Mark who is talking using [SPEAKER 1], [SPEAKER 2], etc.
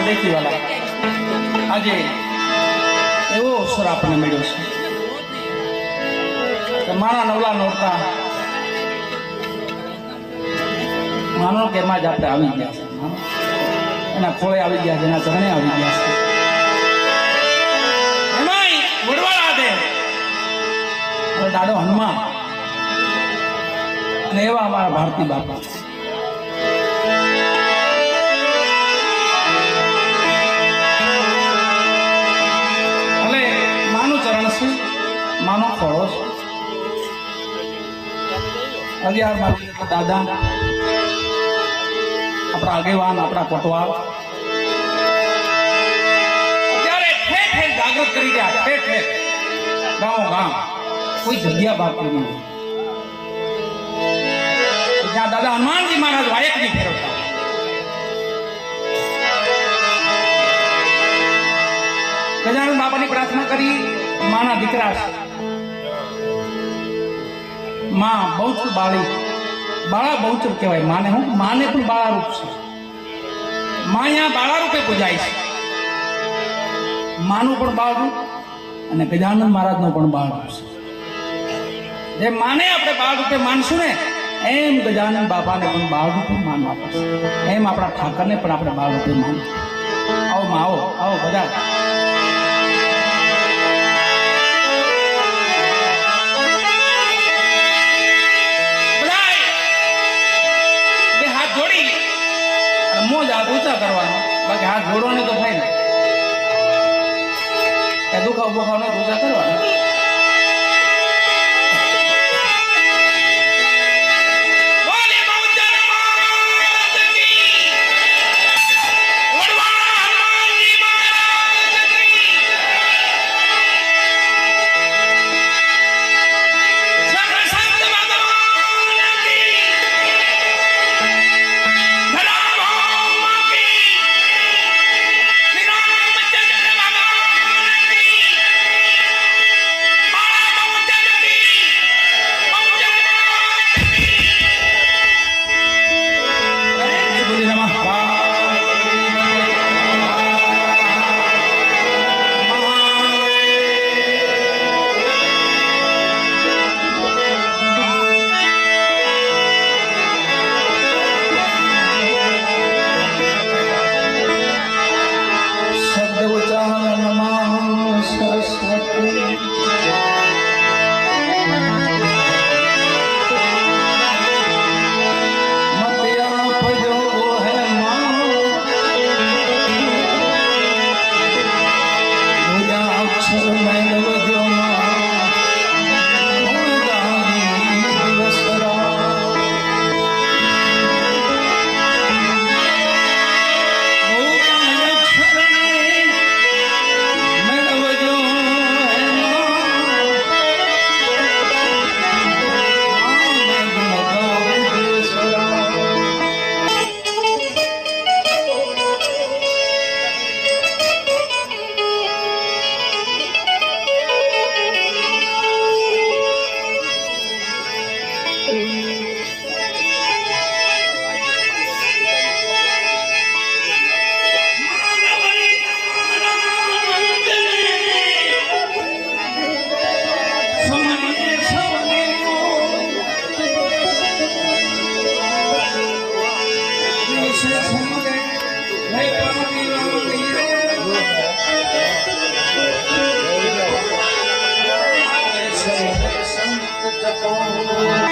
[SPEAKER 1] દેખી વાલા આજે એવો અવસર આપણને મળ્યો છે કે મારા નવલા નોરતા માનો કે એમાં જ આપણે આવી ગયા છે, એના ખોળે આવી ગયા છે, એના ચરણે આવી ગયા છે. એમાંય વડવાળા દે દાડો હનુમાન અને એવા અમારા ભારતી બાપા. એટલે માનું ચરણ છે, માનો ખોળો છે. અગિયાર મારા દાદા, આપણા આગેવાન, આપણા કોટવાલ અત્યારે ઠેર ઠેર જાગૃત કરી રહ્યા. ઠેર ઠેર ગામો ગામ કોઈ જગ્યા બાકી નહીં જ્યાં દાદા હનુમાનજી મહારાજ વાયક નહીં ફેરવતા. ગજાનન બાપાની પ્રાર્થના કરી. માના દીકરા છે, માં બહુચર બાળી, બાળા બહુચર કહેવાય. માને હું માને પણ બાળા રૂપ છે. માં અહીંયા બાળા રૂપે પૂજાય છે. માનું પણ બાળ રૂપ અને ગજાનન મહારાજનું પણ બાળ રૂપ છે. જે માને આપણે બાળ રૂપે માનશું ને એમ ગજાનન બાપાને પણ બાળ રૂપે માન આપશે. એમ આપણા ઠાકરને પણ આપણે બાળ રૂપે માન. આવો માં, આવો આવો બધા. મોજ હાથ ઊંચા કરવાનો, બાકી હાથ જોડવાનો તો થાય ને. એ દુખાવ બુખાવ ને ઊંચા કરવાનો.
[SPEAKER 2] Oh